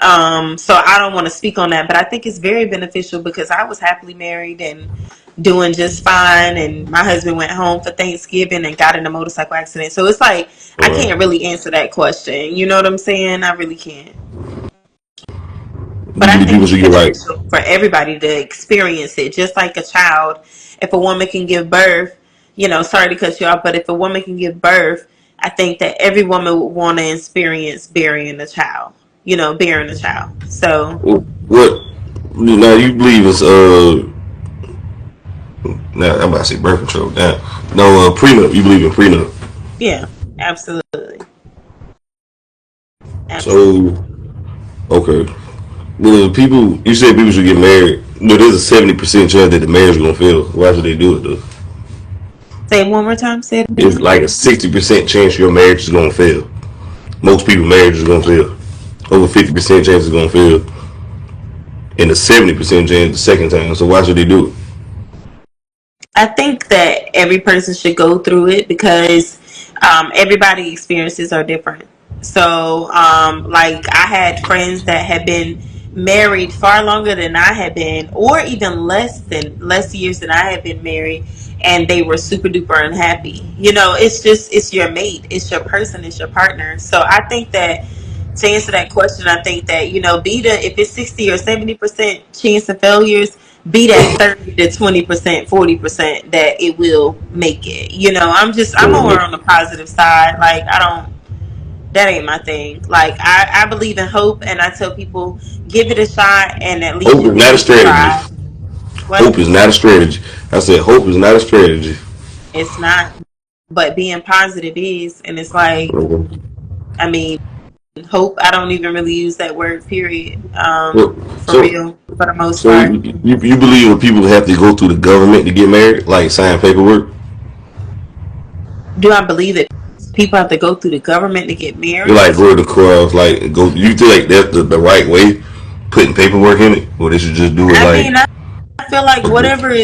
So I don't want to speak on that, but I think it's very beneficial because I was happily married and doing just fine, and my husband went home for Thanksgiving and got in a motorcycle accident. So it's like I Right. can't really answer that question. You know what I'm saying? I really can't. You But I believe think people it's should get like, beneficial for everybody to experience it, just like a child. If a woman can give birth, sorry to cut you off, but if a woman can give birth, I think that every woman would want to experience bearing a child, bearing a child. So, what? Now you believe it's now I'm about to say birth control. Now, no, prenup. You believe in prenup? yeah, absolutely. Absolutely. So okay. Well, people, you said people should get married, but there's a 70% chance that the marriage is gonna fail. Why should they do it though? Say it one more time. Say it It's again. like a 60% chance your marriage is gonna fail. Most people marriage is gonna fail. Over 50% chance it's gonna fail, and a 70% chance the second time. So why should they do it? I think that every person should go through it because everybody experiences are different. So, like I had friends that had been married far longer than I had been, or even less years than I had been married, and they were super duper unhappy. It's your mate, it's your person, it's your partner. So I think that to answer that question, I think that if it's 60 or 70% chance of failures, be that 30 to 20%, 40% that it will make it. I'm more on the positive side. Like I don't that ain't my thing. Like I believe in hope, and I tell people give it a shot, and at least Hope you is can not a give it a strategy. try. Hope What? is not a strategy. I said hope is not a strategy. It's not, but being positive is, and it's like Okay. I mean, hope. I don't even really use that word. Period. Well, For so real, for the most so part. you believe when people have to go through the government to get married, like sign paperwork? Do I believe that people have to go through the government to get You married? like go to the courthouse, like go. You feel like that's the right way, putting paperwork in it, or they should just do it I like. mean, I feel like whatever,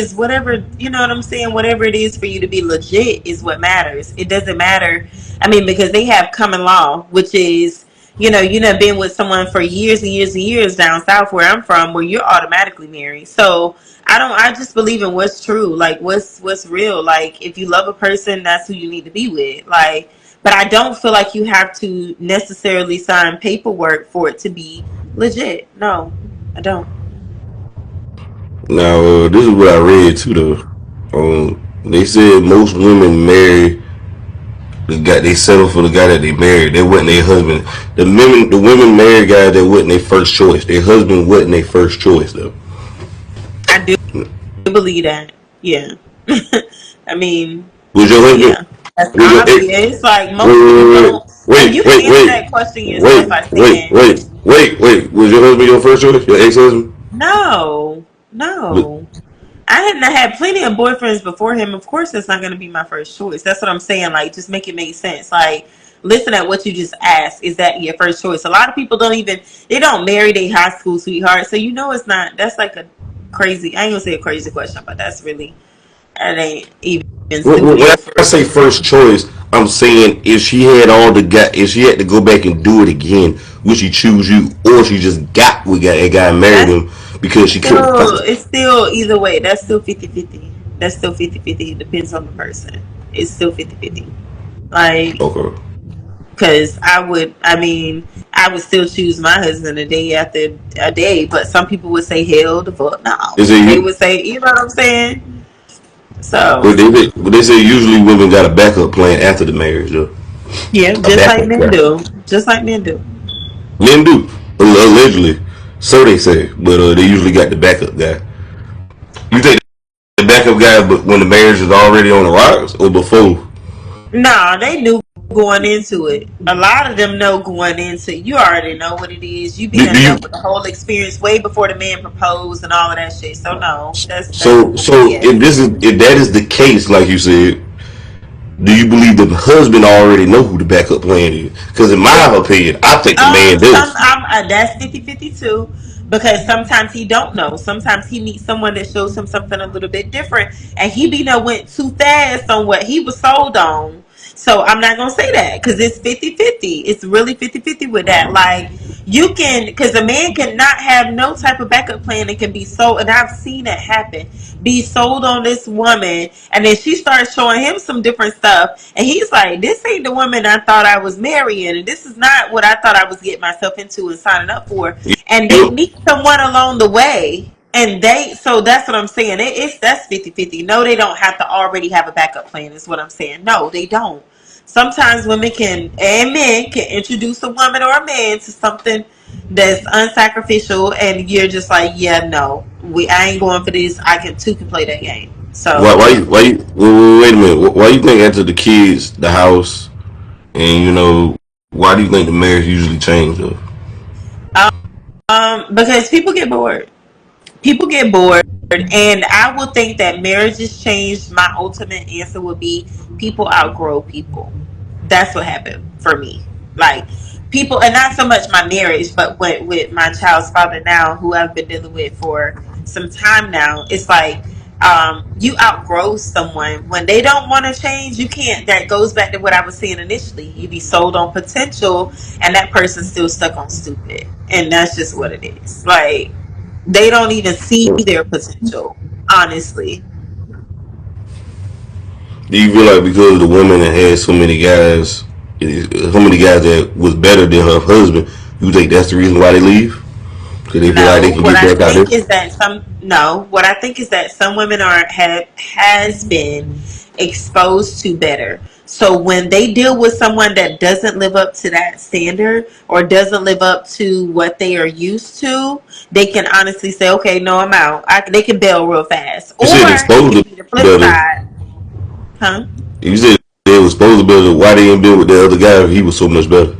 you know what I'm saying? Whatever it is for you to be legit is what matters. It doesn't matter. I mean, because they have common law, which is, you done been with someone for years and years and years down south where I'm from, where you're automatically married. So I just believe in what's true, like what's real. Like if you love a person, that's who you need to be with. Like, but I don't feel like you have to necessarily sign paperwork for it to be legit. No, I don't. Now, this is what I read too, though. They said most women marry the guy. They settle for the guy that they married. They wasn't their husband. The women married guys that wasn't their first choice. Their husband wasn't their first choice, though. I do believe that. Yeah. I mean, Was your husband? yeah. That's Was your ex? obvious. Like most people Wait, don't. And wait, you can wait, answer wait, that question yourself wait, by wait, saying, wait, wait, wait. Was your husband your first choice? Your ex-husband? no, Was, no. I hadn't had plenty of boyfriends before him. Of course, that's not going to be my first choice. That's what I'm saying. Like, just make it make sense. Like, listen at what you just asked. Is that your first choice? A lot of people they don't marry their high school sweetheart. So, it's not, that's like a crazy, I ain't going to say a crazy question, but that ain't even when simply I the say first first choice, I'm saying if she had to go back and do it again, would she choose you, or she just got with guy and guy and married That's him because she couldn't still, find? it's still either way. That's still 50-50. That's still 50-50. It depends on the person. It's still 50-50. Like, Okay. because I would still choose my husband a day after a day, but some people would say, hell the fuck no. Is it They you? would say, you know what I'm saying? So, But they say usually women got a backup plan after the marriage, though. yeah, A just like backup men guy. do. Just like men do. Men do allegedly, so they say, but they usually got the backup guy. You think the backup guy, but when the marriage is already on the rocks, or before? No, they knew going into it. A lot of them know going into it. You already know what it is. You be Do done you? dealt with the whole experience way before the man proposed and all of that shit. So no, that's So BS. if that is the case, like you said, do you believe the husband already know who the backup plan is? Because in my opinion, I think the man Some does. that's 50-50 too, because sometimes he don't know. Sometimes he meets someone that shows him something a little bit different, and he be done went too fast on what he was sold on. So I'm not gonna say that because it's 50-50. It's really 50-50 with that. Like You can, because a man cannot have no type of backup plan and can be sold, and I've seen it happen, be sold on this woman, and then she starts showing him some different stuff, and he's like, this ain't the woman I thought I was marrying, and this is not what I thought I was getting myself into and signing up for. And they You meet someone along the way. And so that's what I'm saying. It's that's 50-50. No, they don't have to already have a backup plan, is what I'm saying. No, they don't. Sometimes women can and men can introduce a woman or a man to something that's unsacrificial, and you're just like, yeah, no, I ain't going for this. I can two can play that game. So wait a minute. Why you think after the kids, the house, and why do you think the marriage usually change though? because people get bored, and I would think that marriages change. My ultimate answer would be people outgrow people. That's what happened for me. Like, people, and not so much my marriage, but with my child's father now, who I've been dealing with for some time now. It's like, you outgrow someone when they don't want to change. You can't. That goes back to what I was saying initially. You be sold on potential, and that person's still stuck on stupid, and that's just what it is. Like, they don't even see their potential, honestly. Do you feel like because the woman that had so many guys that was better than her husband, you think that's the reason why they leave? Because they feel like they No, can get back out there. what I think is that some women are have has been exposed to better. So when they deal with someone that doesn't live up to that standard or doesn't live up to what they are used to, they can honestly say, "Okay, no, I'm out." They can bail real fast, You said or it exposed can to be the flip better. side, huh? You said they was supposed to be better. Why they didn't build with the other guy if he was so much better?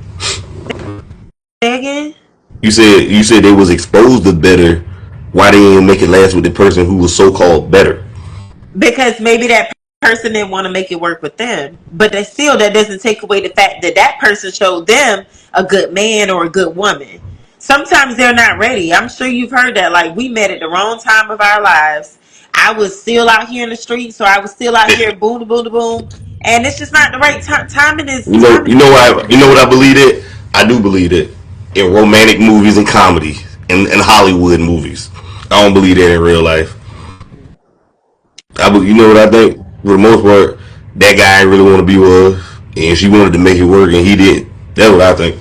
Say again. You said they was exposed to better. Why they didn't make it last with the person who was so called better? Because maybe that person didn't want to make it work with them, but that doesn't take away the fact that that person showed them a good man or a good woman. Sometimes they're not ready. I'm sure you've heard that. Like, we met at the wrong time of our lives. I was still out here in the streets, so I was still out here boom to boom to boom, and it's just not the right time. Timing is You know everything. what I believe it. I do believe it in romantic movies and comedy and Hollywood movies. I don't believe that in real life. You know what I think? For the most part, that guy ain't really want to be with her, and she wanted to make it work, and he did. That's what I think.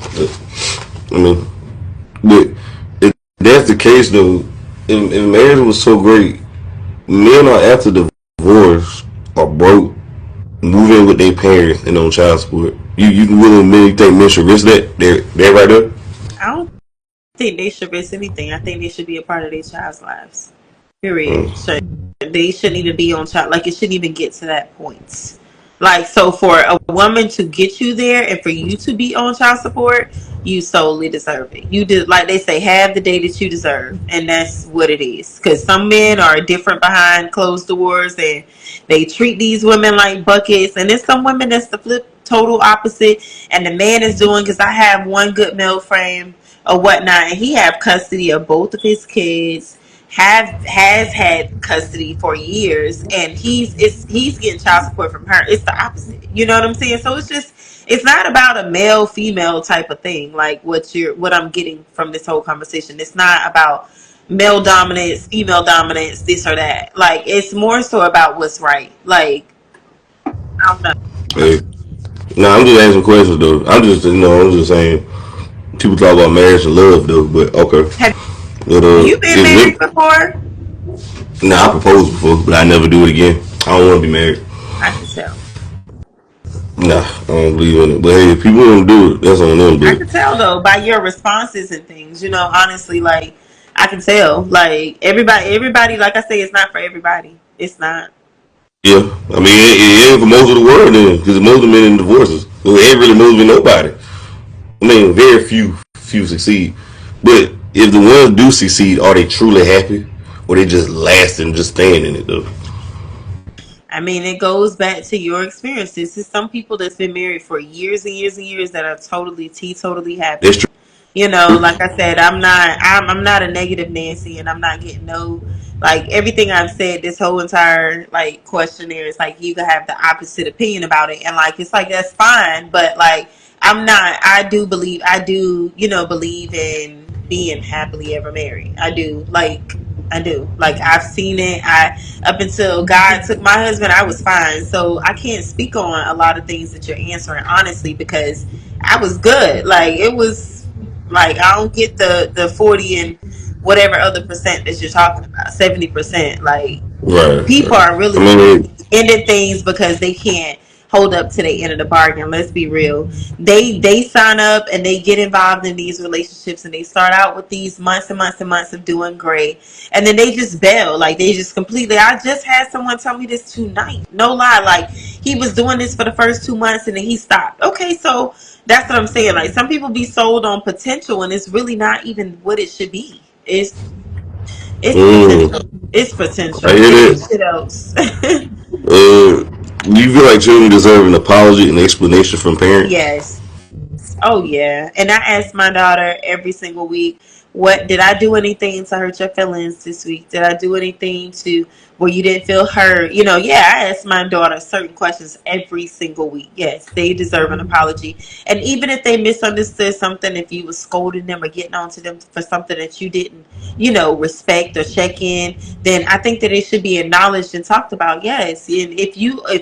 I mean, but if that's the case, though, if marriage was so great, men are after divorce are broke, moving with their parents and on child support. You can really admit you think men should risk that? They're right there. I don't think they should risk anything. I think they should be a part of their child's lives. Period. Mm. So they shouldn't even be on child. Like, it shouldn't even get to that point. Like, so for a woman to get you there and for you to be on child support, you solely deserve it. You did, like they say, have the day that you deserve, and that's what it is. Because some men are different behind closed doors, and they treat these women like buckets. And there's some women that's the flip total opposite, and the man is doing. Because I have one good male frame or whatnot, and he have custody of both of his kids, has had custody for years, and he's getting child support from her. It's the opposite. You know what I'm saying? So it's not about a male female type of thing, like what I'm getting from this whole conversation. It's not about male dominance, female dominance, this or that. Like, it's more so about what's right. Like, I don't know. Hey, nah, I'm just asking questions though. I'm just saying. People talk about marriage and love though, but okay. Have But you been married before? nah, I proposed before, but I never do it again. I don't want to be married. I can tell. Nah, I don't believe in it. But hey, if people want to do it, that's on them. I But can tell though by your responses and things. Honestly, like, I can tell. Like, everybody. Like I say, it's not for everybody. It's not. yeah, I mean, it ain't for most of the world then, because most of the men in divorces. So it ain't really most of nobody. I mean, very few succeed. But if the ones do succeed, are they truly happy, or they just lasting, just staying in it though? I mean, it goes back to your experiences. There's some people that's been married for years and years and years that are totally That's happy. true. Like I said, I'm not a negative Nancy, and I'm not getting no, like, everything I've said this whole entire, like, questionnaire is like you can have the opposite opinion about it, and, like, it's like that's fine, but, like, I'm not. I do believe in being happily ever married. I do. Like I've seen it. Up until God took my husband, I was fine. So I can't speak on a lot of things that you're answering honestly because I was good. Like it was like I don't get the 40 and whatever other percent that you're talking about. 70%. Like Right. people Right. are I really mean, ending things because they can't hold up to the end of the bargain. Let's be real. They sign up and they get involved in these relationships and they start out with these months and months and months of doing great, and then they just bail. Like they just completely. I just had someone tell me this tonight. No lie. Like he was doing this for the first 2 months and then he stopped. Okay, so that's what I'm saying. Like some people be sold on potential and it's really not even what it should be. It's potential. mm, It's I potential. hear It ain't that. shit else. Do you feel like children deserve an apology and explanation from parents? Yes. Oh yeah. And I ask my daughter every single week, what did I do anything to hurt your feelings this week? Did I do anything to where you didn't feel hurt? Yeah, I ask my daughter certain questions every single week. Yes, they deserve an apology. And even if they misunderstood something, if you was scolding them or getting on to them for something that you didn't, respect or check in, then I think that it should be acknowledged and talked about. Yes. And if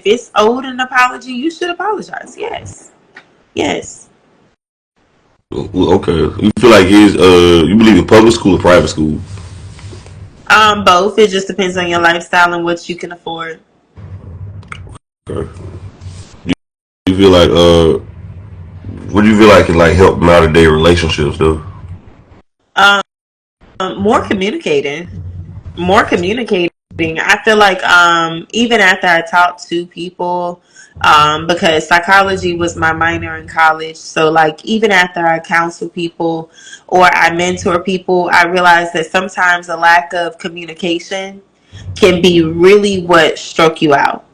it's owed an apology, you should apologize. Yes. Yes. Well, okay. You feel like you believe in public school or private school? Both. It just depends on your lifestyle and what you can afford. Okay. You feel like what do you feel like can like help modern day relationships though? Um, more communicating. More communicating. I feel like even after I talked to people, because psychology was my minor in college, so like even after I counsel people or I mentor people, I realized that sometimes a lack of communication can be really what struck you out.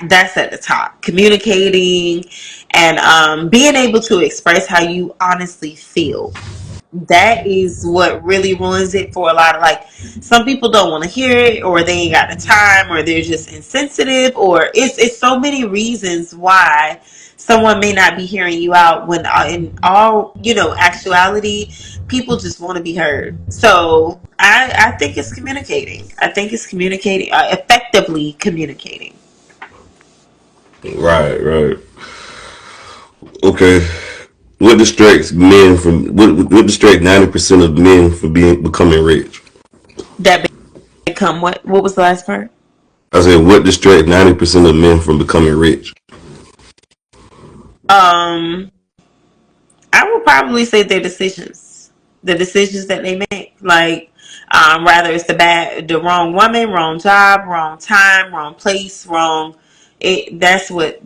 That's at the top. Communicating and being able to express how you honestly feel, that is what really ruins it for a lot of, like, some people don't want to hear it or they ain't got the time or they're just insensitive, or it's so many reasons why someone may not be hearing you out when in all actuality people just want to be heard. So I think it's communicating. I think it's communicating, effectively communicating. Right, right. Okay. What distracts 90% of men from becoming rich? That become what was the last part? I said what distracts 90% of men from becoming rich? um I would probably say their decisions, the decisions that they make. Like, rather it's the wrong woman, wrong job, wrong time, wrong place, wrong. That's what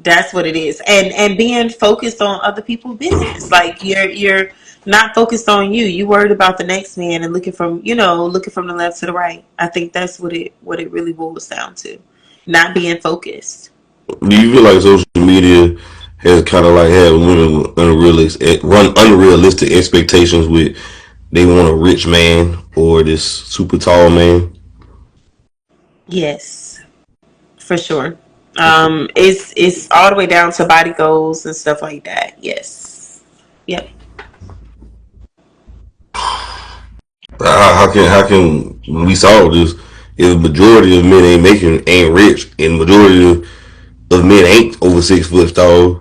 it is, and being focused on other people's business. Like you're not focused on you. You worried about the next man and looking from the left to the right. I think that's what it really boils down to, not being focused. Do you feel like social media has kind of like had women with unrealistic expectations with they want a rich man or this super tall man? Yes, for sure. It's all the way down to body goals and stuff like that. Yes. Yep. How can when we saw this, if the majority of men ain't rich and the majority of men ain't over 6 foot tall,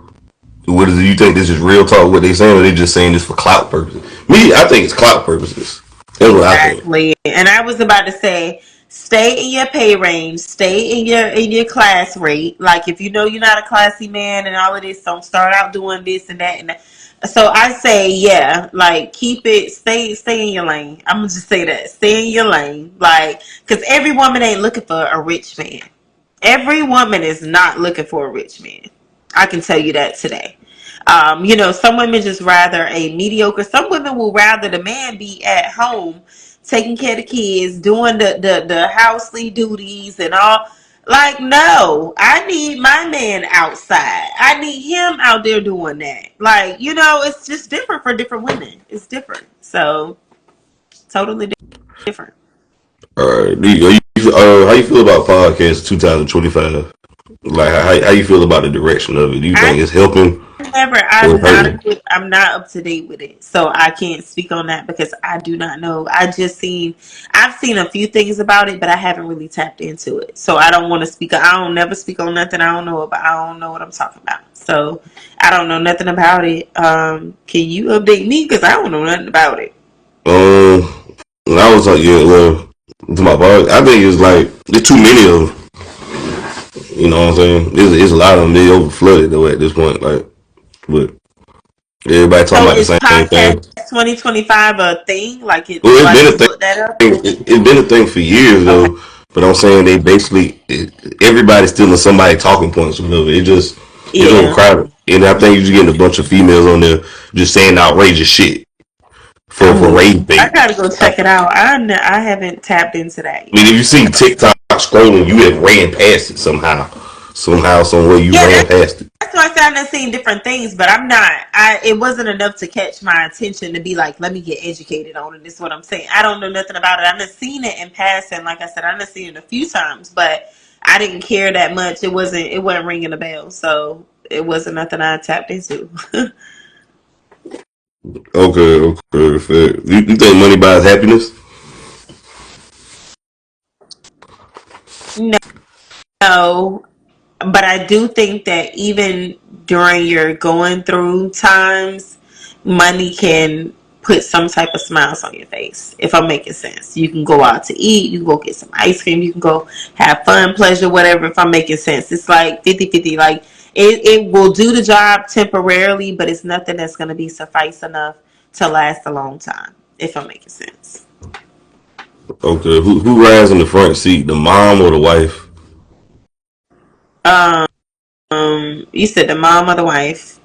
what is it? You think this is real talk? What they saying, or they just saying this for clout purposes? Me, I think it's clout purposes. That's what I think. Exactly. And I was about to say, stay in your pay range, stay in your class rate. Like if you know you're not a classy man and all of this, don't start out doing this and that and that. So I say, yeah, like keep it, stay in your lane. I'm gonna just say that, stay in your lane, like, because every woman ain't looking for a rich man. Every woman is not looking for a rich man. I can tell you that today. Some women just rather a mediocre. Some women will rather the man be at home taking care of the kids, doing the housely duties and all. Like, no, I need my man outside. I need him out there doing that. Like, it's just different for different women. It's different. So, totally different. All right, how you feel about podcast 2025? Like how you feel about the direction of it? Do you I think it's helping? never. Or I'm not a hurting. good. I'm not up to date with it, so I can't speak on that because I do not know. I've seen a few things about it, but I haven't really tapped into it. So I don't want to speak. I don't never speak on nothing I don't know about. I don't know what I'm talking about. So I don't know nothing about it. Can you update me because I don't know nothing about it? When I was like, yeah, well, to my bar, I think it's like there's too many of them. You know what I'm saying? There's a lot of them. They over flooded though at this point. Like, but everybody talking So about the is same podcast thing. 2025 a thing? Like it? Well, Do it's I been a just thing. look that up? It's been a thing for years Okay. though. But I'm saying they basically everybody's stealing somebody talking points or whatever. It's Yeah. overcrowded, and I think you're just getting a bunch of females on there just saying outrageous shit for I'm weak. rage I bait. gotta go check it out. I haven't tapped into that I mean, if yet. you see TikTok scrolling, you have ran past it somehow, somewhere you Yeah, ran past it. that's why I said I've seen different things, but I'm not. It wasn't enough to catch my attention to be like, let me get educated on it. This is what I'm saying. I don't know nothing about it. I've seen it in passing. Like I said, I've seen it a few times, but I didn't care that much. It wasn't. It wasn't ringing a bell, so it wasn't nothing I tapped into. Okay, fair. You think money buys happiness? No, but I do think that even during your going through times, money can put some type of smiles on your face. If I'm making sense, you can go out to eat, you can go get some ice cream, you can go have fun, pleasure, whatever. If I'm making sense, it's like 50-50. Like it will do the job temporarily, but it's nothing that's going to be suffice enough to last a long time. If I'm making sense. Okay, who rides in the front seat, the mom or the wife? Um, you said the mom or the wife?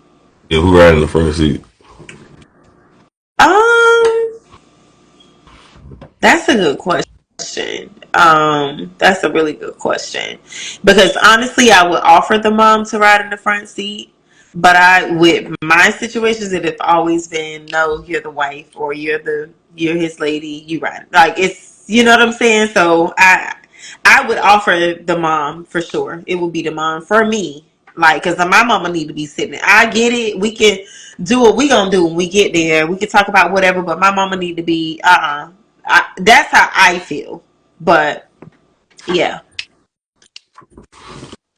Yeah, who rides in the front seat? Um, That's a good question. That's a really good question because honestly, I would offer the mom to ride in the front seat, but with my situations, it have always been no, you're the wife or you're his lady, you ride. Like it's, you know what I'm saying. So I would offer the mom for sure. It would be the mom for me. Like, cause my mama need to be sitting there. I get it. We can do what we gonna do when we get there. We can talk about whatever, but my mama need to be, that's how I feel. But yeah,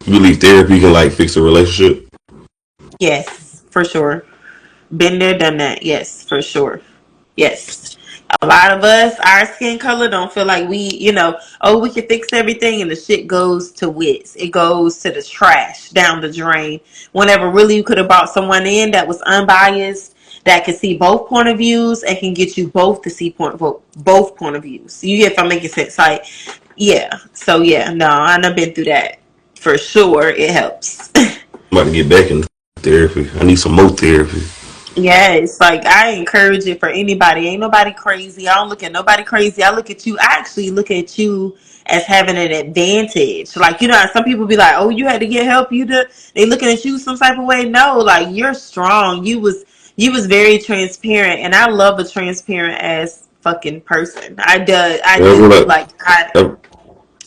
You believe therapy can like fix a relationship? yes, for sure. Been there, done that. Yes, for sure. Yes. A lot of us, our skin color don't feel like oh, we can fix everything and the shit goes to wits. It goes to the trash down the drain. Whenever really you could have brought someone in that was unbiased, that can see both point of views and can get you both to see both point of views. You get if I'm making sense. Like, yeah. So yeah, no, I've been through that. For sure it helps. I'm about to get back in therapy. I need some more therapy. Yeah, it's like I encourage it for anybody. Ain't nobody crazy. I don't look at nobody crazy. I look at you. I actually look at you as having an advantage. Like, how some people be like, "Oh, you had to get help." They looking at you some type of way. No, like you're strong. You was very transparent, and I love a transparent ass fucking person. I do. I I feel do. like Like I,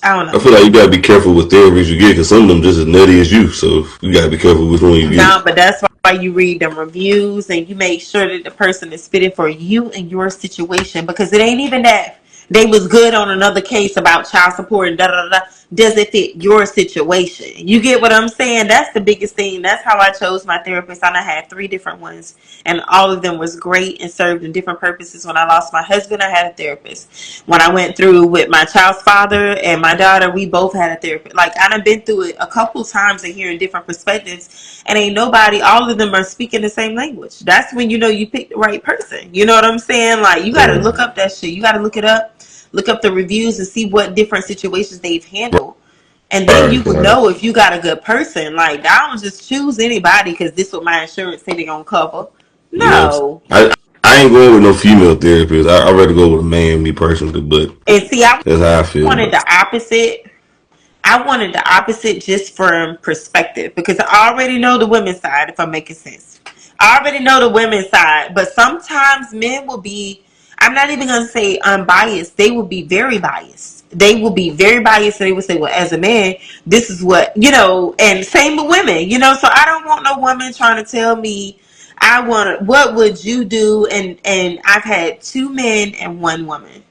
I don't I know. feel like you gotta be careful with therapies you get because some of them just as nutty as you. So you gotta be careful which one you No, get. but that's why you read the reviews and you make sure that the person is fitted for you and your situation because it ain't even that they was good on another case about child support and da da da. Does it fit your situation? You get what I'm saying? That's the biggest thing. That's how I chose my therapist. And I had 3 different ones, and all of them was great and served in different purposes. When I lost my husband, I had a therapist. When I went through with my child's father and my daughter, we both had a therapist. Like I've been through it a couple times and hearing different perspectives, and ain't nobody. All of them are speaking the same language. That's when you know you picked the right person. You know what I'm saying? Like you got to look up that shit. You got to look it up, look up the reviews and see what different situations they've handled. And then you would Right. know if you got a good person. Like, I don't just choose anybody because this is what my insurance say they gonna cover. Yes. No. I ain't going with no female therapist. I'd rather go with a man, me personally, but And see, I that's how I feel. wanted the opposite. I wanted the opposite just from perspective because I already know the women's side, if I'm making sense. I already know the women's side, but sometimes men will be. I'm not even gonna say unbiased. They will be very biased. They will be very biased, and they will say, "Well, as a man, this is what you know." And same with women, you know. So I don't want no woman trying to tell me, "I want to." What would you do? And I've had 2 men and 1 woman,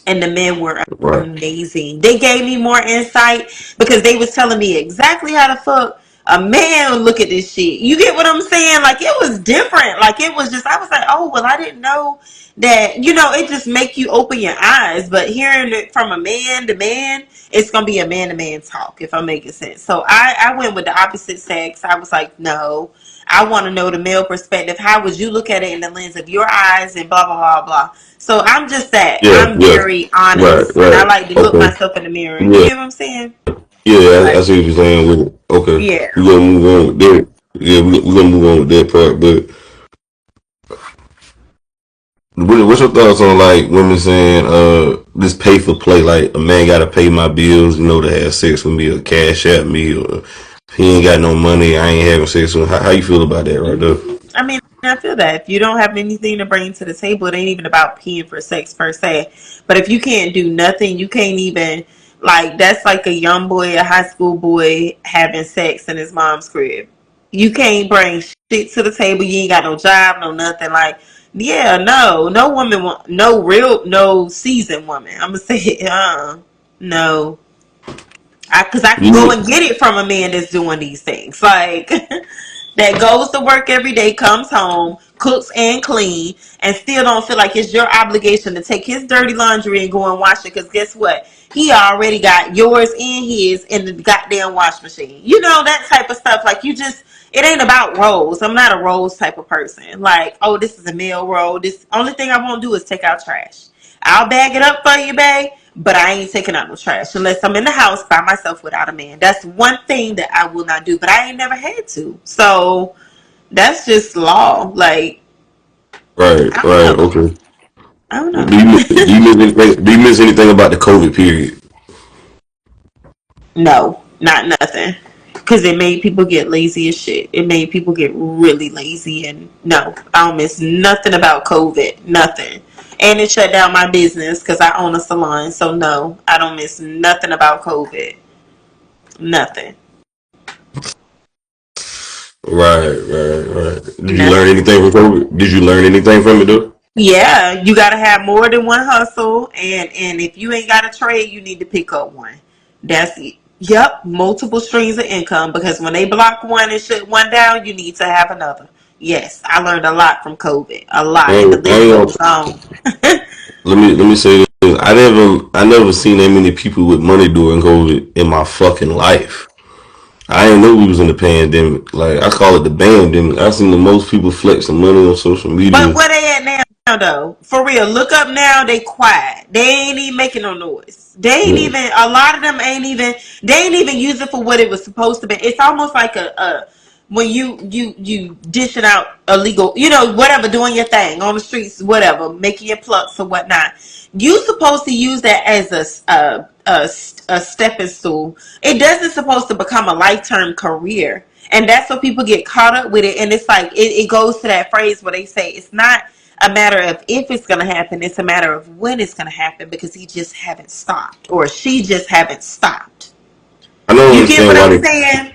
and the men were Right. amazing. They gave me more insight because they was telling me exactly how the fuck a man would look at this shit. You get what I'm saying? Like it was different. Like it was just I was like, oh well, I didn't know that. You know, it just make you open your eyes. But hearing it from a man to man, it's gonna be a man to man talk if I'm making sense. So I went with the opposite sex. I was like, no. I want to know the male perspective. How would you look at it in the lens of your eyes and blah, blah, blah, blah. So I'm just that. Yeah, I'm yeah. very Right, honest and I right. like to look Okay. myself in the mirror. You Yeah, get what I'm saying? yeah. I Like, see what you're saying with it. Okay, yeah. we gonna move on with that. Yeah, we gonna move on with that part. But what's your thoughts on like women saying, this pay for play? Like a man gotta pay my bills, you know, to have sex with me or cash at me, or if he ain't got no money, I ain't having sex with him. How you feel about that right there? I mean, I feel that if you don't have anything to bring to the table, it ain't even about paying for sex per se. But if you can't do nothing, you can't even like that's like a young boy, a high school boy having sex in his mom's crib. You can't bring shit to the table. You ain't got no job, no nothing. Like, yeah, no woman want no real, no seasoned woman. I'm gonna say, no, because I can go You and get it from a man that's doing these things. Like that goes to work every day, comes home, cooks and clean, and still don't feel like it's your obligation to take his dirty laundry and go and wash it. Because guess what? He already got yours and his in the goddamn wash machine. You know, that type of stuff. Like, you just, it ain't about roles. I'm not a roles type of person. Like, oh, this is a male role. This only thing I won't do is take out trash. I'll bag it up for you, babe, but I ain't taking out no trash unless I'm in the house by myself without a man. That's one thing that I will not do, but I ain't never had to. So that's just law. Like, right, I don't right, know. okay. I don't Do know. you miss anything? Do you miss anything about the COVID period? No, not nothing. Because it made people get lazy as shit. It made people get really lazy. And no, I don't miss nothing about COVID. Nothing. And it shut down my business because I own a salon. So no, I don't miss nothing about COVID. Nothing. Right, right, right. Did you learn Nothing. anything from COVID? Did you learn anything from it though? Yeah, you gotta have more than one hustle, and if you ain't got a trade, you need to pick up one. That's it. Yep, multiple streams of income because when they block one and shut one down, you need to have another. Yes, I learned a lot from COVID, a lot, and the I list ain't goes gonna, on. let me say this. I never seen that many people with money during COVID in my fucking life. I didn't know we was in the pandemic. Like I call it the pandemic. I seen the most people flexing money on social But media. where they at now though? For real, look up now. They quiet. They ain't even making no noise. They ain't Yeah. even. A lot of them ain't even. They ain't even use it for what it was supposed to be. It's almost like a when you dishing out illegal, you know, whatever, doing your thing on the streets, whatever, making your plucks or whatnot. You supposed to use that as a stepping stool. It doesn't supposed to become a lifetime career. And that's what people get caught up with it. And it's like, it goes to that phrase where they say it's not a matter of if it's going to happen. It's a matter of when it's going to happen because he just haven't stopped or she just haven't stopped. I don't You get what understand why I'm they, saying?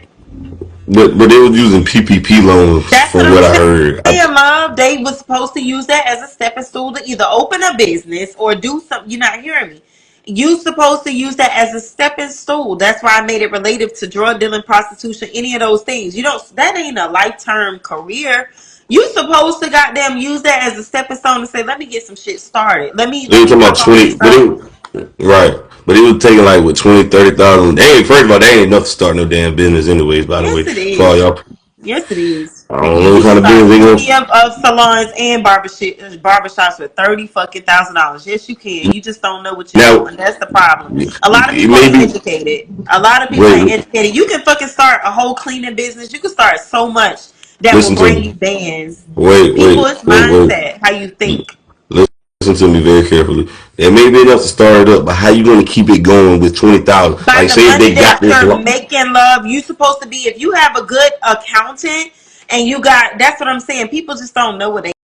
but they was using PPP loans That's what from I'm what I saying, heard. love. They was supposed to use that as a stepping stool to either open a business or do something. You're not hearing me. You supposed to use that as a stepping stool. That's why I made it related to drug dealing, prostitution, any of those things. You don't. That ain't a lifetime career. You supposed to goddamn use that as a stepping stone to say, let me get some shit started. Let me They let were me talking about work on this 20, but stuff. right. But it was taking like with 20, 30,000. They ain't first of all, they ain't enough to start no damn business anyways, by the way. Yes, it For all is. y'all, Yes, it is. I don't know You what can kind of start business they plenty gonna. of salons and barbershops for $30,000. Yes, you can. You just don't know what you're Now doing. That's the problem. A lot of it people may ain't be. educated. A lot of people ain't Wait, educated. You can fucking start a whole cleaning business. You can start so much that will listen to bring you me. bands. Wait, People, wait, it's wait, wait. mindset, how you think. Listen to me very carefully. There may be enough to start it up, but how you going to keep it going with 20,000? By Like, the say if money they got that this. you're making, love, you supposed to be, if you have a good accountant and you got, that's what I'm saying, people just don't know what they